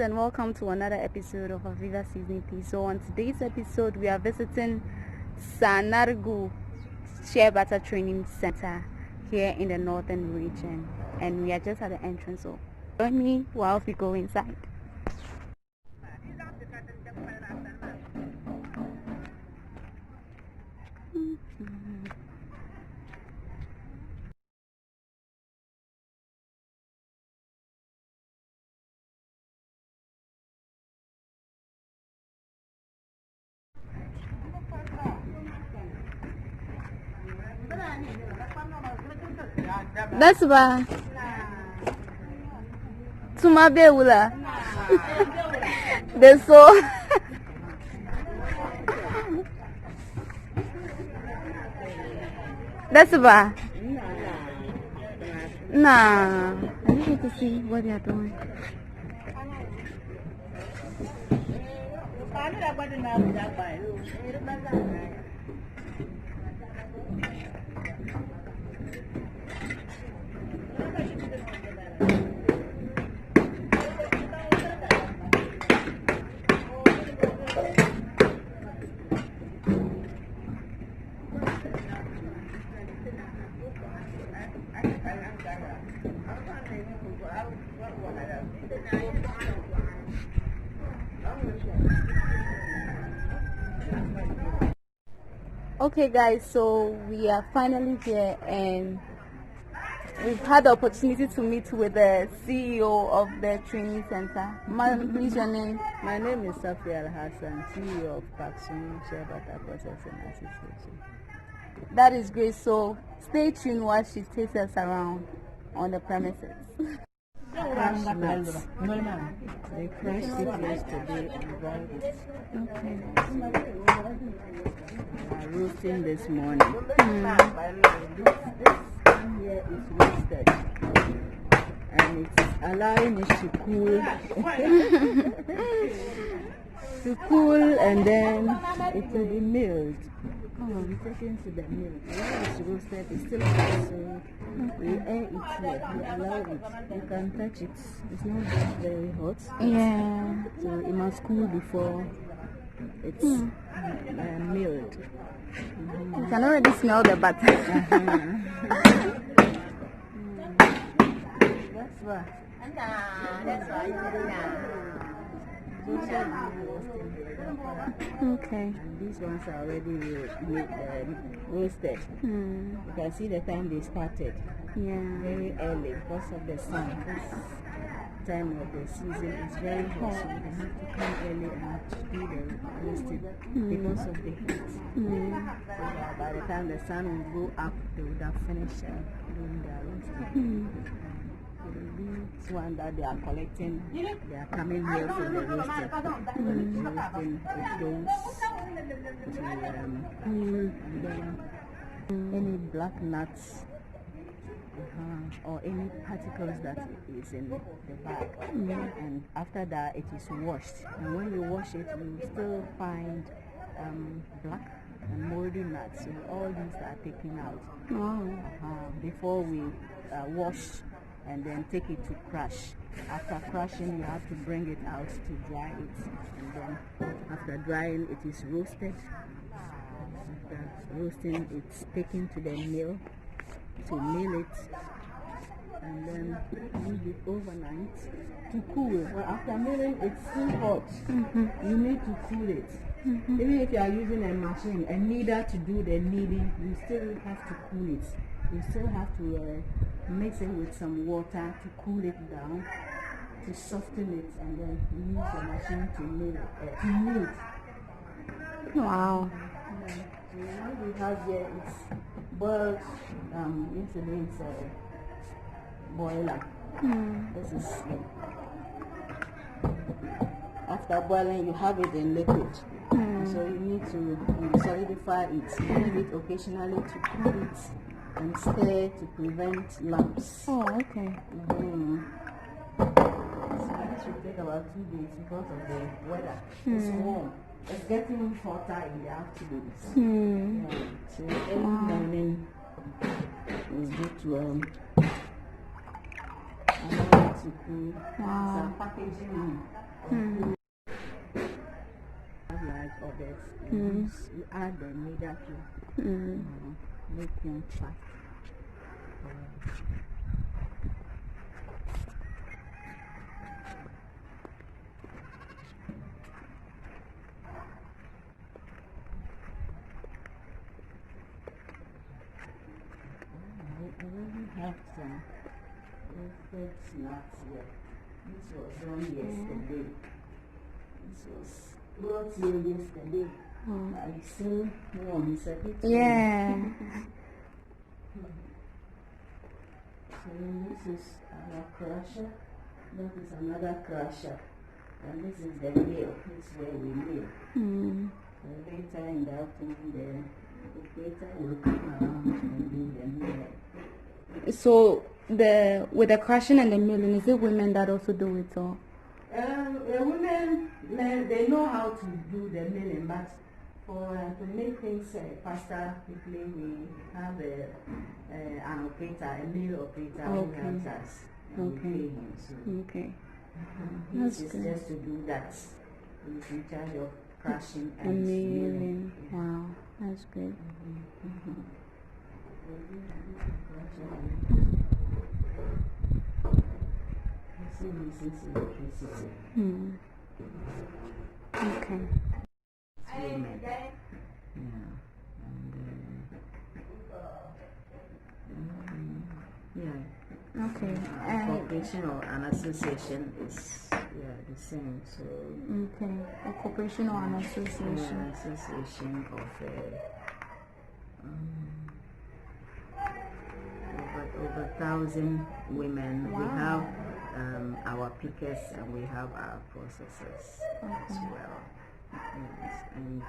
and welcome to another episode of Ahvivah Season 3. So on today's episode, we are visiting Sanarigu Shea Butter Training Center here in the northern region, and we are just at the entrance. So join me whilst we go inside. That's why Tuma Beula. That's so. That's why. Nah, I just want to see what they are doing. Okay guys, so we are finally here and we've had the opportunity to meet with the CEO of the training center. Madam, please your name. My name is Ahvivah, CEO of Paxson Shea Butter Processing Association. That is great, so stay tuned while she takes us around on the premises. Crush nuts. They crushed it yesterday and dried it. Okay. We are roasting this morning. This one here is roasted. And it's allowing it to cool. To cool, and then it will be milled. We'll be taken to the mill. When it's roasted, it's still hot, so we air it here. We allow it. You can touch it. It's not just very hot. Yeah. So it must cool before it's milled. You can already smell the butter. That's why. Okay. And these ones are already roasted. You can see the time they started. Yeah. Very early because of the sun. This time of the season is very hot, so they have to come early and do the roasting because of the heat. So that by the time the sun will go up, they would have finished doing their roasting. This one that they are collecting, they are coming here for the roasting. The roasting, it goes to and then any black nuts or any particles that is in the bag. And after that, it is washed. And when you wash it, you still find black and moldy nuts. So all these are taken out before we wash and then take it to crush. After crushing, you have to bring it out to dry it. And then after drying, it is roasted. After roasting, it's taken to the mill to mill it. And then leave it overnight to cool. Well, after milling, it's still hot. You need to cool it. Even if you are using a machine, a kneader to do the kneading, you still have to cool it. You still have to mix it with some water to cool it down, to soften it, and then use the machine to mill it. Wow. So what we have here is boiled, yesterday's boiler. This is after boiling, you have it in liquid. So you need to solidify it. You need it occasionally to cool it and stir to prevent lumps. Oh, okay. So this will take about 2 days because of the weather. It's warm. It's getting hotter in the afternoons. So every morning we go to allow it to cool. Some packaging Like others, you add the middle to make them fast. I already have some roasted nuts here. This was done yesterday. This was brought here yesterday. I still warm, is it? Yeah. So this is our crusher. That is another crusher. And this is the mill. This is where we mill. So later in the afternoon, the operator will come around and do the mill. So with the crushing and the milling, is it women that also do it or? The women, they know how to do the milling, but to make things faster quickly, we have an operator, a mill operator who helps us. And we pay him. So this is just to do that. He's in charge of crushing and milling. Yeah. Wow, that's good. Okay. Women. Okay. Corporation or an association is the same. So okay, a corporation or an association. An association of over 1,000 women. Wow. We have our pickers and we have our processors as well. Yes, and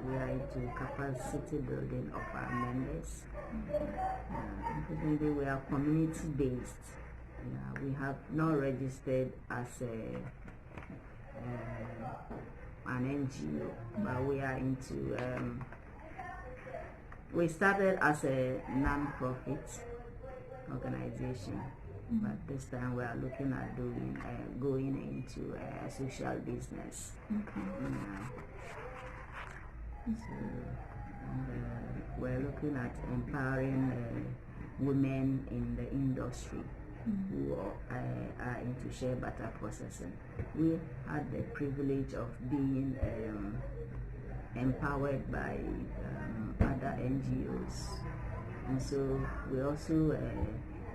we are into capacity building of our members. Unfortunately, we are community based. We have not registered as an NGO, but we are into. We started as a non-profit organization, but this time we are looking at going into a social business. So, we're looking at empowering women in the industry who are into shea butter processing. We had the privilege of being empowered by other NGOs, and so we also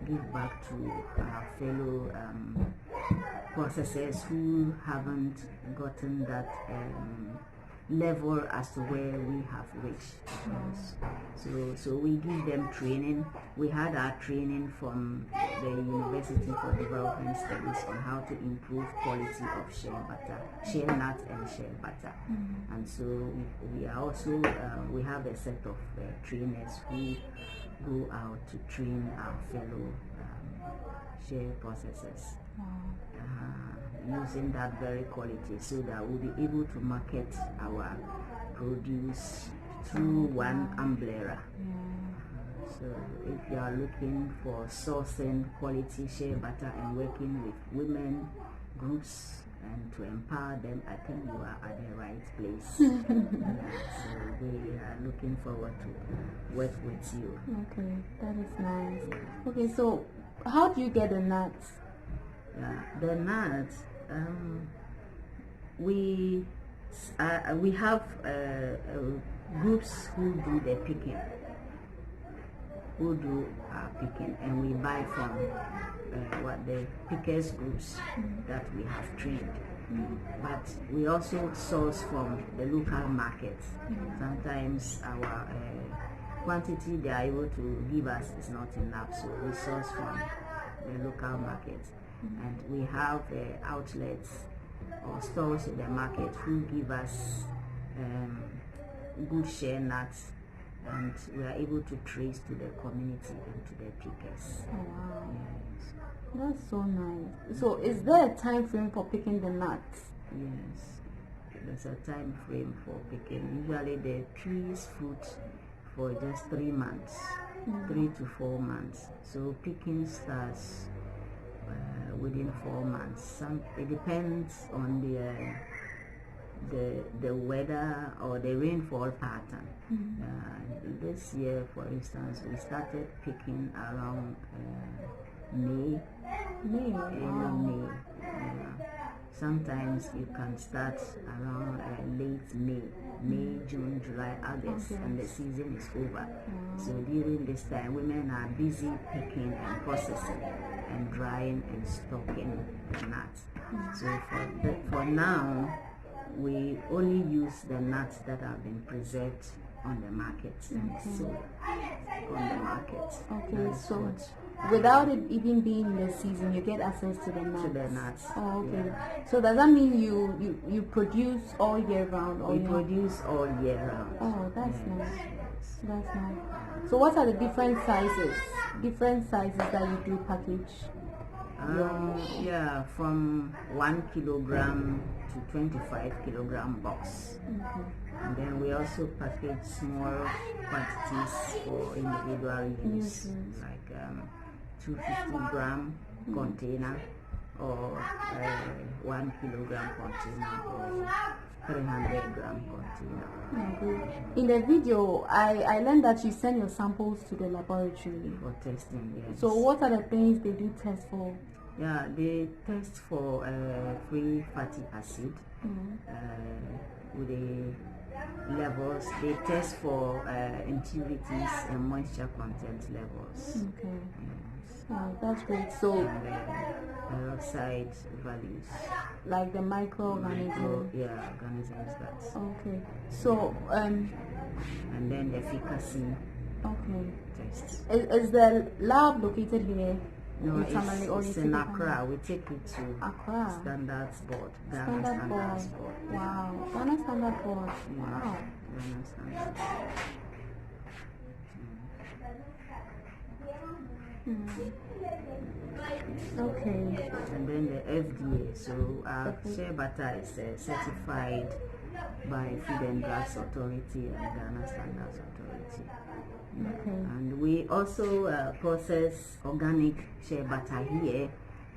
give back to our fellow processors who haven't gotten that level as to where we have reached. So we give them training. We had our training from the University for Development Studies on how to improve quality of shea butter, shea nut and shea butter. And so we are also we have a set of trainers who go out to train our fellow shea processors. Using that very quality so that we'll be able to market our produce through one umbrella. So if you are looking for sourcing quality shea butter and working with women groups and to empower them, I think you are at the right place. So we are looking forward to work with you. Okay, that is nice. Okay, so how do you get the nuts? The nuts, we have groups who do the picking, and we buy from the pickers groups that we have trained. But we also source from the local markets. Sometimes our quantity they are able to give us is not enough, so we source from the local markets. And we have outlets or stores in the market who give us good shea nuts, and we are able to trace to the community and to the pickers. Wow. Yes. That's so nice. So is there a time frame for picking the nuts? Yes, there's a time frame for picking. Usually the trees fruit for just 3 months, 3 to 4 months. So picking starts within 4 months. It depends on the weather or the rainfall pattern. This year, for instance, we started picking around May. May. Sometimes you can start around late May, June, July, August, and the season is over. So during this time, women are busy picking and processing and drying and stocking the nuts. So for now, we only use the nuts that have been preserved on the market and sold on the market. Okay, so without it even being in the season, you get access to the nuts. To the nuts. Oh, okay. Yeah. So does that mean you produce all year round? We produce all year round. Oh, that's nice. That's nice. So what are the different sizes? Different sizes that you do package? Yeah, from 1 kilogram to 25 kilogram box. And then we also package small quantities for individual use, like 250 gram container or 1 kilogram container or 300 gram container. In the video, I learned that you send your samples to the laboratory for testing. Yes. So what are the things they do test for? Yeah, they test for free fatty acid with the levels. They test for impurities and moisture content levels. Okay. Yes. Oh, that's great. So peroxide values, like the microorganisms. Organisms. That's okay. So and then the efficacy. Okay. Tests. Is the lab located here? No, it's in Accra. We take it to Accra. Standards Board. Standard Board. Wow. Ghana Standard Board. Wow. Ghana Standard Board. Okay. And then the FDA. So our shea butter is certified by Food and Drugs Authority and Ghana Standards Authority. Okay. And we also process organic shea butter here,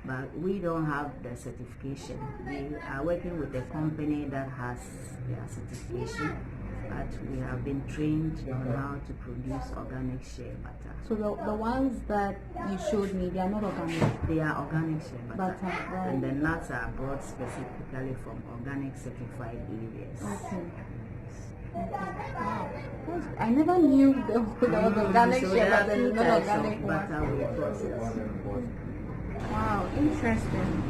but we don't have the certification. We are working with a company that has their certification, but we have been trained on how to produce organic shea butter. So the ones that you showed me, they are not organic? They are organic shea butter. Right. And the nuts are brought specifically from organic certified areas. Okay. Wow. I never knew there was organic shea butter and non-organic butter we process. Wow, interesting.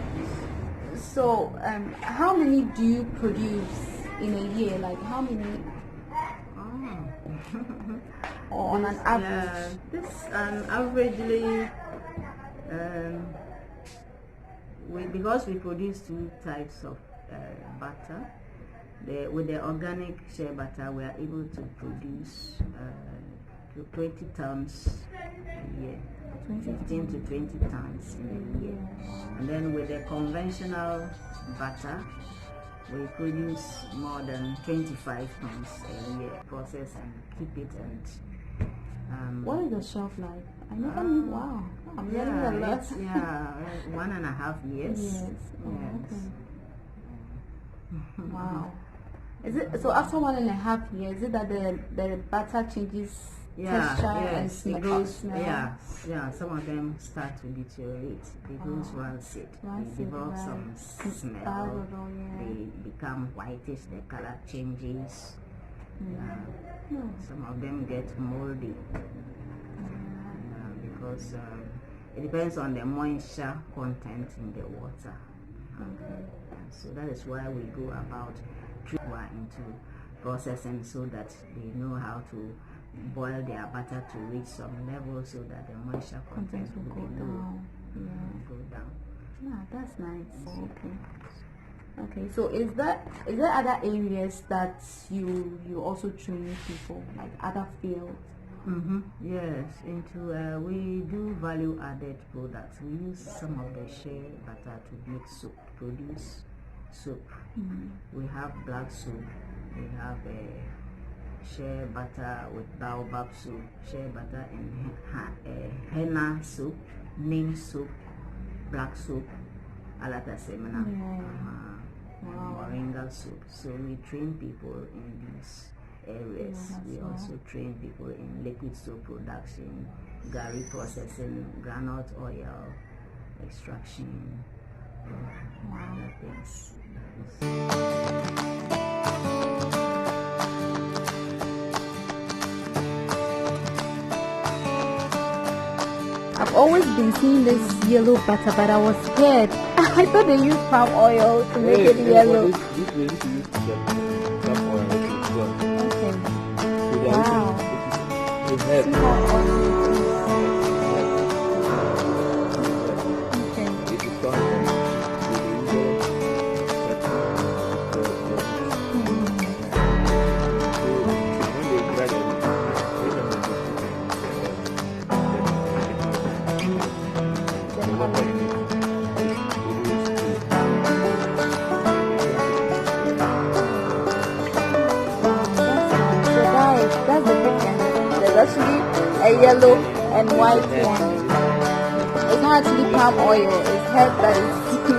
So, how many do you produce in a year? Like how many? Or on an average? This averagely, because we produce 2 types of butter. With the organic shea butter, we are able to produce 20 tons a year, 15 to 20 tons in a year. And then with the conventional butter, we produce more than 25 tons a year, process and keep it. And what is the shelf life? I never knew. Wow, I'm learning a lot. 1.5 years. Yes. Oh, okay. Wow. Is it so? After 1.5 years, is it that the butter changes texture and smell? Yeah. Some of them start to deteriorate. They lose rancid. They develop some smell. They become whitish. The color changes. Some of them get moldy because it depends on the moisture content in the water. So that is why we go about into processing so that they know how to boil their butter to reach some level so that the moisture content will go down. Go down. Yeah, that's nice. Okay. So is there other areas that you also train people, like other fields? Yes, into we do value added products. We use some of the shea butter to make soap, produce soap. We have black soap, we have shea butter with baobab soup, shea butter and henna soup, neem soup, black soap, alata semina, Wow. moringa soup. So we train people in these areas. We also train people in liquid soap production, gari processing, granite oil extraction, other things. I've always been seeing this yellow butter, but I was scared. I thought they used palm oil to make it yellow. This way, if you use palm oil, it's good. Okay. So they are Wow. using it helps. See how oily it is. Okay. It is strong. That's the difference. There's actually a yellow and white one. It's not actually palm oil, it's herb that is